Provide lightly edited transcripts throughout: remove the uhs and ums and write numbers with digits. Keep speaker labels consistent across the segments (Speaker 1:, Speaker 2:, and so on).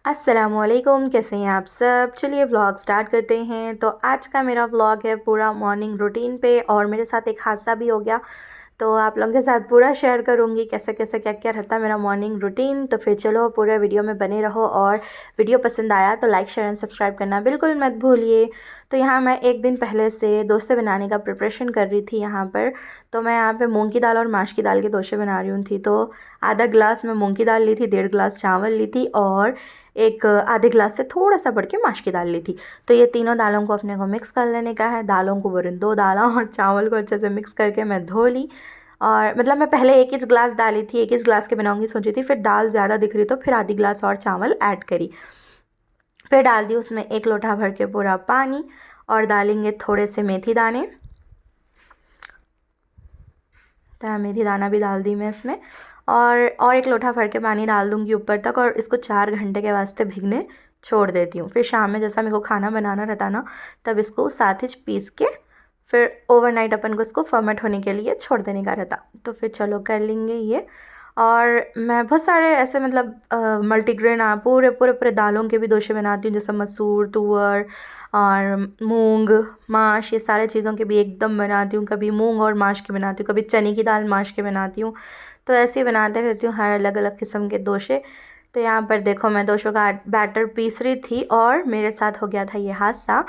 Speaker 1: अस्सलामुअलैकुम, कैसे हैं आप सब। चलिए व्लॉग स्टार्ट करते हैं। तो आज का मेरा व्लॉग है पूरा मॉर्निंग रूटीन पे, और मेरे साथ एक हादसा भी हो गया। तो आप लोगों के साथ पूरा शेयर करूँगी कैसे कैसे क्या क्या रहता है मेरा मॉर्निंग रूटीन। तो फिर चलो पूरे वीडियो में बने रहो, और वीडियो पसंद आया तो लाइक शेयर एंड सब्सक्राइब करना बिल्कुल मत भूलिए। तो यहाँ मैं एक दिन पहले से डोसे बनाने का प्रिपरेशन कर रही थी यहाँ पर। तो मैं यहाँ पे मूंग की दाल और माश की दाल के डोसे बना रही हूँ थी। तो आधा गिलास मैं मूंग की दाल ली थी, 1.5 गिलास चावल ली थी, और एक आधे गिलास से थोड़ा सा बढ़ के माश की दाल ली थी। तो ये तीनों दालों को अपने को मिक्स कर लेने का है। दालों को बोरें 2 दाला और चावल को अच्छे से मिक्स करके मैं धो ली। और मतलब मैं पहले एक ही गिलास डाली थी, एक ही गिलास के बनाऊंगी सोची थी, फिर दाल ज़्यादा दिख रही तो फिर आधी गिलास और चावल ऐड करी। फिर डाल दी उसमें 1 लोटा भर के पूरा पानी, और डालेंगे थोड़े से मेथी दाने। तो मेथी दाना भी डाल दी मैं इसमें, और 1 लोटा भर के पानी डाल दूँगी ऊपर तक, और इसको 4 घंटे के वास्ते भिगने छोड़ देती हूँ। फिर शाम में जैसा मेरे को खाना बनाना रहता ना, तब इसको साथ ही पीस के फिर ओवरनाइट अपन को इसको फर्मेंट होने के लिए छोड़ देने का रहता। तो फिर चलो कर लेंगे ये। और मैं बहुत सारे ऐसे मतलब मल्टीग्रेन पूरे पूरे पूरे दालों के भी डोसे बनाती हूँ, जैसे मसूर, तुअर और मूंग, माश, ये सारे चीज़ों के भी एकदम बनाती हूँ। कभी मूंग और माश के बनाती हूँ, कभी चने की दाल माश के बनाती हूँ। तो ऐसे ही बनाते रहती हूँ हर अलग अलग किस्म के डोसे। तो यहाँ पर देखो मैं डोसों का बैटर पीस रही थी, और मेरे साथ हो गया था ये हादसा।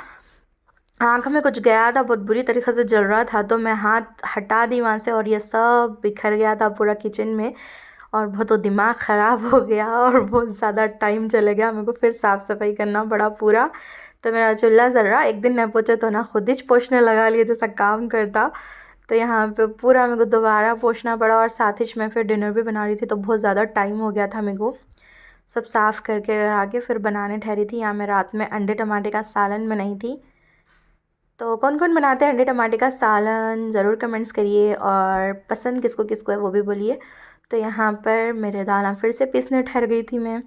Speaker 1: आँख में कुछ गया था, बहुत बुरी तरीके से जल रहा था, तो मैं हाथ हटा दी वहाँ से, और ये सब बिखर गया था पूरा किचन में। और बहुत तो दिमाग ख़राब हो गया, और बहुत ज़्यादा टाइम चले गया, मेरे को फिर साफ़ सफाई करना पड़ा पूरा। तो मेरा चूल्हा जल रहा, एक दिन न पोछे तो ना खुद ही पोछने लगा लिए जैसा काम करता। तो यहाँ पे पूरा मेरे को दोबारा पोछना पड़ा, और साथ ही मैं फिर डिनर भी बना रही थी, तो बहुत ज़्यादा टाइम हो गया था मेरे को। सब साफ़ करके आके फिर बनाने ठहरी थी। यहाँ मैं रात में अंडे टमाटे का सालन बनाई थी। तो कौन कौन बनाते हैं अंडे टमाटे का सालन, ज़रूर कमेंट्स करिए, और पसंद किसको किसको है वो भी बोलिए। तो यहाँ पर मेरे दाल फिर से पीसने ठहर गई थी मैं,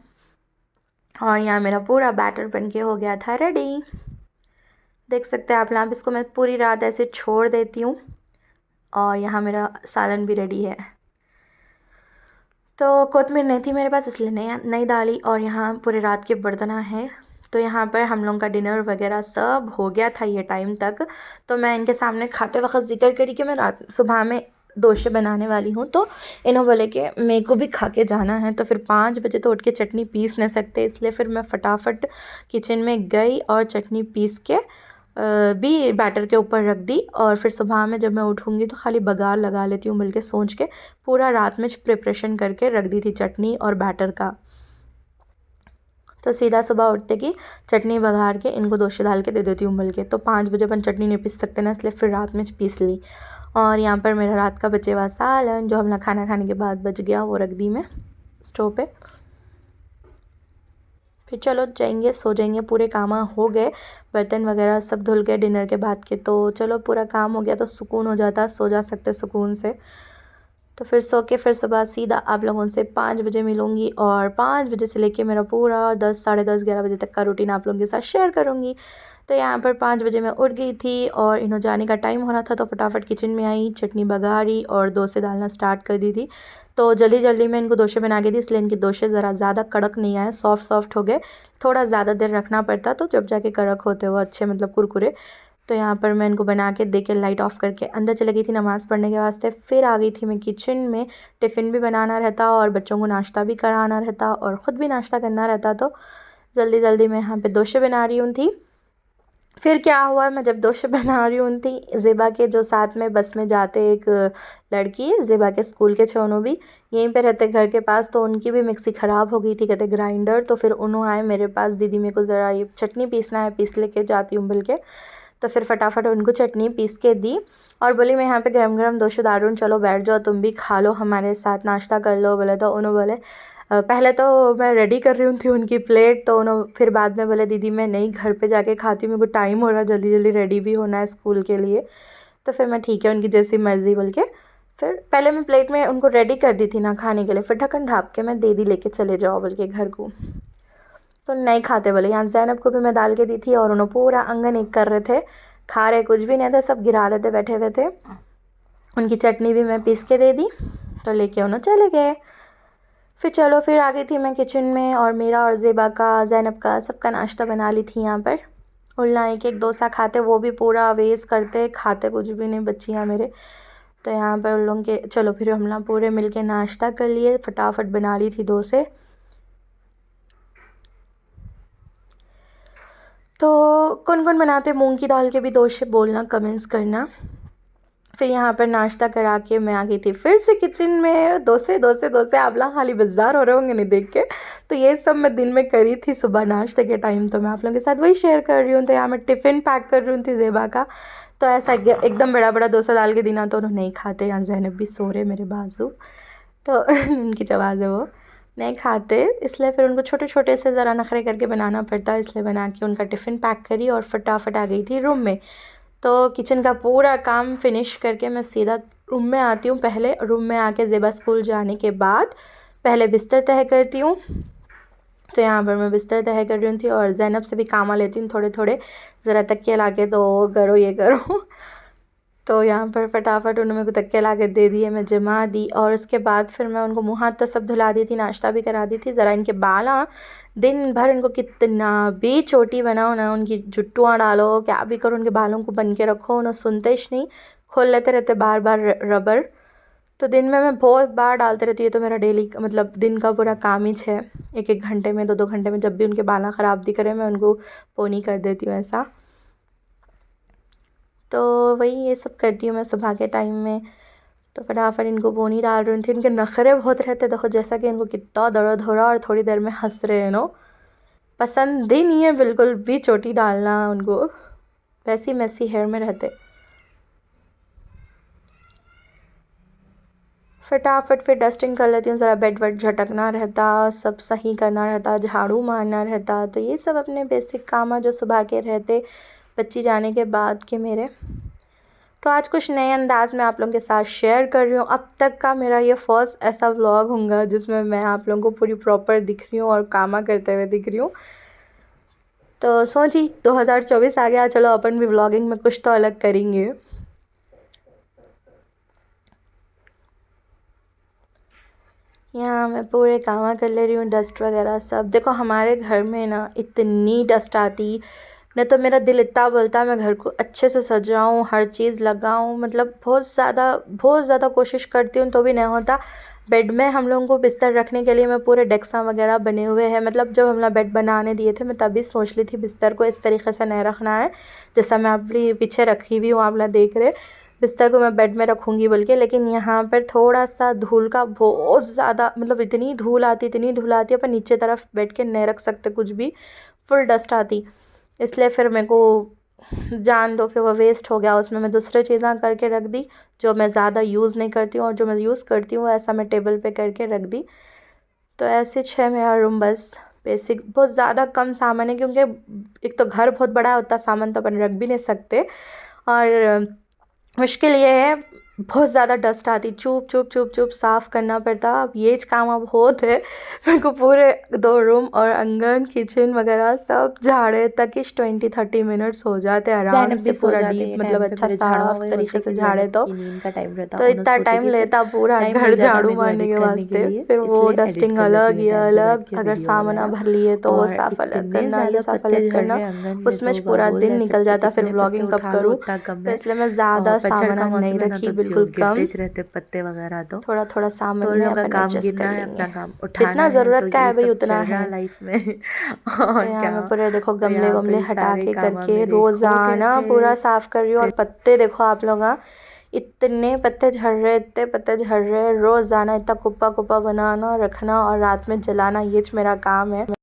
Speaker 1: और यहाँ मेरा पूरा बैटर बन के हो गया था रेडी। देख सकते हैं आप यहाँ, इसको मैं पूरी रात ऐसे छोड़ देती हूँ, और यहाँ मेरा सालन भी रेडी है। तो कोतमीर नहीं थी मेरे पास, इसलिए नहीं डाली, और यहाँ पूरे रात के बर्तन हैं। तो यहाँ पर हम लोगों का डिनर वगैरह सब हो गया था ये टाइम तक। तो मैं इनके सामने खाते वक्त ज़िक्र करी कि मैं रात सुबह में डोसे बनाने वाली हूँ। तो इन्हों बोले कि मेरे को भी खा के जाना है। तो फिर 5 बजे तो उठ के चटनी पीस नहीं सकते, इसलिए फिर मैं फटाफट किचन में गई और चटनी पीस के भी बैटर के ऊपर रख दी। और फिर सुबह में जब मैं उठूँगी तो खाली बघार लगा लेती हूँ बल्कि सोच के। पूरा रात में प्रिपरेशन करके रख दी थी चटनी और बैटर का। तो सीधा सुबह उठते कि चटनी बघार के इनको डोसे डाल के दे देती हूँ बल्कि। तो 5 बजे अपन चटनी नहीं पीस सकते ना, इसलिए फिर रात में पीस ली। और यहाँ पर मेरा रात का बचे हुआ सालन जो हम खाना खाने के बाद बच गया, वो रख दी मैं स्टोव पे। फिर चलो जाएंगे, सो जाएंगे, पूरे काम हो गए, बर्तन वगैरह सब धुल गए डिनर के बाद के। तो चलो पूरा काम हो गया, तो सुकून हो जाता, सो जा सकते सुकून से। तो फिर सो के फिर सुबह सीधा आप लोगों से 5 बजे मिलूँगी, और 5 बजे से लेके मेरा पूरा 10, साढ़े 10, 11 बजे तक का रूटीन आप लोगों के साथ शेयर करूँगी। तो यहाँ पर 5 बजे मैं उठ गई थी, और इन्हों जाने का टाइम हो रहा था, तो फटाफट किचन में आई, चटनी बघारी और डोसे डालना स्टार्ट कर दी थी। तो जल्दी जल्दी मैं इनको डोसे बना के दी, इसलिए इनके डोसे ज़रा ज़्यादा कड़क नहीं आए, सॉफ्ट सॉफ्ट हो गए। थोड़ा ज़्यादा देर रखना पड़ता, तो जब जाके कड़क होते वो अच्छे मतलब कुरकुरे। तो यहाँ पर मैं इनको बना के दे के लाइट ऑफ़ करके अंदर चली गई थी नमाज़ पढ़ने के वास्ते। फिर आ गई थी मैं किचन में, टिफ़िन भी बनाना रहता और बच्चों को नाश्ता भी कराना रहता और ख़ुद भी नाश्ता करना रहता। तो जल्दी जल्दी मैं यहाँ पे डोसे बना रही हूँ थी। फिर क्या हुआ, मैं जब डोसे बना रही हूँ थी, ज़ेबा के जो साथ में बस में जाते एक लड़की, ज़ेबा के स्कूल के छोनों भी यहीं पे रहते घर के पास, तो उनकी भी मिक्सी ख़राब हो गई थी, कहते ग्राइंडर। तो फिर उन्होंने आए मेरे पास, दीदी मेरे को ज़रा ये चटनी पीसना है, पीस लेके जाती हूँ बल्कि। तो फिर फटाफट उनको चटनी पीस के दी, और बोली मैं यहाँ पे गरम गरम डोसे डाल रही हूँ, चलो बैठ जाओ तुम भी खा लो हमारे साथ, नाश्ता कर लो बोले। तो उन्होंने बोले पहले तो मैं रेडी कर रही हूँ थी उनकी प्लेट, तो उन्होंने फिर बाद में बोले दीदी मैं नहीं घर पे जाके खाती हूँ, मेरे को टाइम हो रहा है, जल्दी जल्दी रेडी भी होना है स्कूल के लिए। तो फिर मैं ठीक है उनकी जैसी मर्ज़ी बोल के, फिर पहले मैं प्लेट में उनको रेडी कर दी थी ना खाने के लिए, फिर ढक्कन ढाप के मैं दे दी लेके चले जाओ बोल के घर को। तो नहीं खाते बोले। यहाँ ज़ैनब को भी मैं डाल के दी थी, और उन्होंने पूरा आंगन एक कर रहे थे, खा रहे कुछ भी नहीं थे, सब गिरा रहे थे बैठे हुए थे। उनकी चटनी भी मैं पीस के दे दी, तो लेके उन्होंने चले गए। फिर चलो फिर आ गई थी मैं किचन में और मेरा और ज़ेबा का, ज़ैनब का, सबका नाश्ता बना ली थी यहाँ पर। उल्ला एक एक डोसा खाते, वो भी पूरा वेस्ट करते, खाते कुछ भी नहीं बच्चियाँ मेरे। तो यहाँ पर उन लोगों के चलो फिर हम लोग पूरे मिलके नाश्ता कर लिए, फटाफट बना ली थी डोसे। तो कौन कौन बनाते मूंग की दाल के भी डोसे बोलना, कमेंट्स करना। फिर यहाँ पर नाश्ता करा के मैं आ गई थी फिर से किचन में। डोसे डोसे डोसे, आप लोग खाली बाजार हो रहे होंगे नहीं देख के। तो ये सब मैं दिन में करी थी सुबह नाश्ते के टाइम, तो मैं आप लोगों के साथ वही शेयर कर रही हूँ। तो यहाँ मैं टिफ़िन पैक कर रही थी ज़ेबा का। तो ऐसा एकदम बड़ा बड़ा डोसा डाल के देना तो उन्होंने नहीं खाते। यहाँ ज़ैनब भी सो रहे मेरे बाजू, तो उनकी आवाज़ है वो, नहीं खाते, इसलिए फिर उनको छोटे छोटे से ज़रा नखरे करके बनाना पड़ता है। इसलिए बना के उनका टिफ़िन पैक करी और फटाफट आ गई थी रूम में। तो किचन का पूरा काम फिनिश करके मैं सीधा रूम में आती हूँ। पहले रूम में आके ज़ेबा स्कूल जाने के बाद पहले बिस्तर तय करती हूँ। तो यहाँ पर मैं बिस्तर तय कर रही थी और ज़ैनब से भी काम लेती हूँ थोड़े थोड़े, ज़रा तकिया ला के दो, करो ये करो। तो यहाँ पर फटाफट उन्होंने मेरे को तकिया ला के दे दिए, मैं जमा दी। और उसके बाद फिर मैं उनको मुँह हाथ तो सब धुला दी थी, नाश्ता भी करा दी थी। ज़रा इनके बाल, दिन भर इनको कितना भी चोटी बनाओ ना, उनकी जुट्टुआँ डालो, क्या भी करो, उनके बालों को बन के रखो, उन्हें सुनते ही नहीं, खोल लेते रहते बार बार रबर। तो दिन में मैं बहुत बार डालते रहती है। तो मेरा डेली मतलब दिन का पूरा काम ही है, एक एक घंटे में, दो दो घंटे में, जब भी उनके बाल ख़राब दिख रहे मैं उनको पोनी कर देती हूँ ऐसा। तो वही ये सब करती हूँ मैं सुबह के टाइम में। तो फटाफट इनको पोनी डाल रही थी। इनके नखरे बहुत रहते, देखो जैसा कि इनको कितना दर्द हो रहा और थोड़ी देर में हंस रहे हैं नो। पसंद ही नहीं है बिल्कुल भी चोटी डालना उनको, वैसी मैसी हेयर में रहते। फटाफट फिर डस्टिंग कर लेती हूँ, ज़रा बेड वेड झटकना रहता, सब सही करना रहता, झाड़ू मारना रहता। तो ये सब अपने बेसिक काम जो सुबह के रहते बच्ची जाने के बाद के मेरे। तो आज कुछ नए अंदाज में आप लोगों के साथ शेयर कर रही हूँ। अब तक का मेरा ये फर्स्ट ऐसा व्लॉग होगा जिसमें मैं आप लोगों को पूरी प्रॉपर दिख रही हूँ और कामा करते हुए दिख रही हूँ। तो सोची 2024 आ गया, चलो अपन भी व्लॉगिंग में कुछ तो अलग करेंगे। यहाँ मैं पूरे कामा कर ले रही हूँ, डस्ट वगैरह सब। देखो हमारे घर में ना इतनी डस्ट आती, नहीं तो मेरा दिल इतना बोलता है मैं घर को अच्छे से सजाऊँ, हर चीज़ लगाऊँ, मतलब बहुत ज़्यादा कोशिश करती हूँ तो भी नहीं होता। बेड में हम लोगों को बिस्तर रखने के लिए मैं पूरे डेस्क वगैरह बने हुए हैं। मतलब जब हम लोग बेड बनाने दिए थे मैं तभी सोच ली थी बिस्तर को इस तरीके से नहीं रखना है जैसा मैं अपनी पीछे रखी हुई हूँ, आप लोग देख रहे बिस्तर को मैं बेड में रखूँगी बोल के। लेकिन यहाँ पर थोड़ा सा धूल का बहुत ज़्यादा, मतलब इतनी धूल आती है, पर नीचे तरफ बेड के नहीं रख सकते कुछ भी, फुल डस्ट आती। इसलिए फिर मेरे को जान दो, फिर वो वेस्ट हो गया। उसमें मैं दूसरे चीज़ें करके रख दी जो मैं ज़्यादा यूज़ नहीं करती हूँ, और जो मैं यूज़ करती हूँ ऐसा मैं टेबल पे करके रख दी। तो ऐसे है मेरा रूम, बस बेसिक, बहुत ज़्यादा कम सामान है क्योंकि एक तो घर बहुत बड़ा है, उतना सामान तो अपन रख भी नहीं सकते। और मुश्किल ये है बहुत ज़्यादा डस्ट आती, चुप चुप चुप चुप साफ़ करना पड़ता। अब ये काम अब बहुत है मेरे को, पूरे 2 रूम और आंगन किचन वगैरह सब झाड़े तक ही 20-30 मिनट्स हो जाते हैं आराम से, पूरा डीप मतलब अच्छा साफ तरीके से झाड़े तो इतना टाइम लेता पूरा घर झाड़ू मारने के वास्ते। फिर वो डस्टिंग अलग, ये अलग, अगर सामान भर लिए तो वो साफ़ अलग करना, ये साफ़ अलग करना, उसमें पूरा दिन निकल जाता। फिर व्लॉगिंग कब करूँ, तो इसलिए मैं ज़्यादा सामान नहीं रखी, बिल्कुल कम
Speaker 2: रहते पत्ते वगैरह। तो
Speaker 1: थोड़ा थोड़ा सामान
Speaker 2: तो
Speaker 1: में
Speaker 2: लोगों का
Speaker 1: अपन
Speaker 2: काम
Speaker 1: एडजस्ट
Speaker 2: गिनना
Speaker 1: कर
Speaker 2: है,
Speaker 1: लेंगे,
Speaker 2: अपना काम उठाना
Speaker 1: जितना
Speaker 2: है।
Speaker 1: ज़रूरत
Speaker 2: तो
Speaker 1: का
Speaker 2: ये
Speaker 1: है भाई
Speaker 2: सब
Speaker 1: उतना
Speaker 2: चल रहा
Speaker 1: है।
Speaker 2: लाइफ में।
Speaker 1: तो
Speaker 2: और
Speaker 1: यहाँ
Speaker 2: क्या,
Speaker 1: मैं पूरे देखो
Speaker 2: तो
Speaker 1: गमले
Speaker 2: यहाँ
Speaker 1: वमले
Speaker 2: पे
Speaker 1: हटा
Speaker 2: सारे
Speaker 1: के
Speaker 2: काम
Speaker 1: करके
Speaker 2: मेरे हो गए
Speaker 1: रोज़ाना पूरा
Speaker 2: थे।
Speaker 1: साफ़ कर रही हूँ। और पत्ते देखो आप लोग, इतने पत्ते झड़ रहे, इतने पत्ते झड़ रहे, रोज़ाना इतना कुप्पा कुप्पा बनाना, रखना और रात में जलाना, ये मेरा काम है।